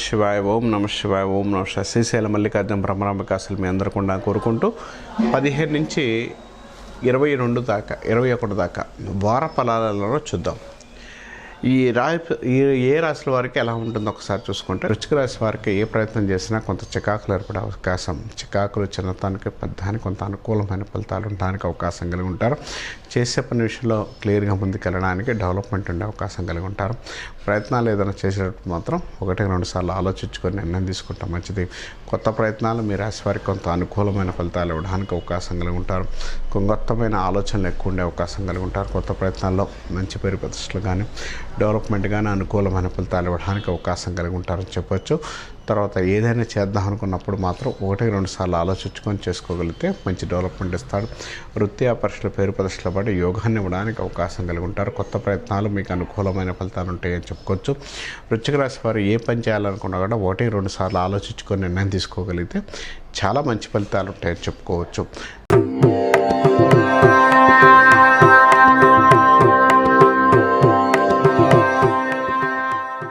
శివాయ, ఓం నమ శివాయ, ఓం నమ శివాయ. శ్రీశైల మల్లికార్జున బ్రహ్మరాంబికాసులు మీ అందరికుండా కోరుకుంటూ 15 నుంచి 22 దాకా 21 దాకా వార ఫలాలలో చూద్దాం. ఈ ఏ రాశుల వారికి ఎలా ఉంటుందో ఒకసారి చూసుకుంటే, వృశ్చిక రాశి వారికి ఏ ప్రయత్నం చేసినా కొంత చికాకులు ఏర్పడే అవకాశం, చికాకులు చిన్నతానికి పెద్దానికి కొంత అనుకూలమైన ఫలితాలు ఉండడానికి అవకాశం కలిగి ఉంటారు. చేసే పని విషయంలో క్లియర్గా ముందుకెళ్ళడానికి డెవలప్మెంట్ ఉండే అవకాశం కలిగి ఉంటారు. ప్రయత్నాలు ఏదైనా చేసేటప్పుడు మాత్రం 1-2 సార్లు ఆలోచించుకొని నిర్ణయం తీసుకుంటాం మంచిది. కొత్త ప్రయత్నాలు మీ రాశి వారికి కొంత అనుకూలమైన ఫలితాలు ఇవ్వడానికి అవకాశం కలిగి ఉంటారు. కొత్తమైన ఆలోచనలు ఎక్కువ ఉండే అవకాశం కలిగి ఉంటారు. కొత్త ప్రయత్నాల్లో మంచి పేరు ప్రతిష్టలు కానీ డెవలప్మెంట్ కానీ అనుకూలమైన ఫలితాలు ఇవ్వడానికి అవకాశం కలిగి ఉంటారని చెప్పొచ్చు. తర్వాత ఏదైనా చేద్దాం అనుకున్నప్పుడు మాత్రం 1-2 సార్లు ఆలోచించుకొని చేసుకోగలిగితే మంచి డెవలప్మెంట్ ఇస్తాడు. వృత్తి పరీక్షల పేరు ప్రదర్శనలు పడి యోగాన్ని ఇవ్వడానికి అవకాశం కలిగి ఉంటారు. కొత్త ప్రయత్నాలు మీకు అనుకూలమైన ఫలితాలు ఉంటాయని చెప్పుకోవచ్చు. వృశ్చిక రాశి వారు ఏ పని చేయాలనుకున్నా కూడా 1-2 సార్లు ఆలోచించుకొని నిర్ణయం తీసుకోగలిగితే చాలా మంచి ఫలితాలు ఉంటాయని చెప్పుకోవచ్చు.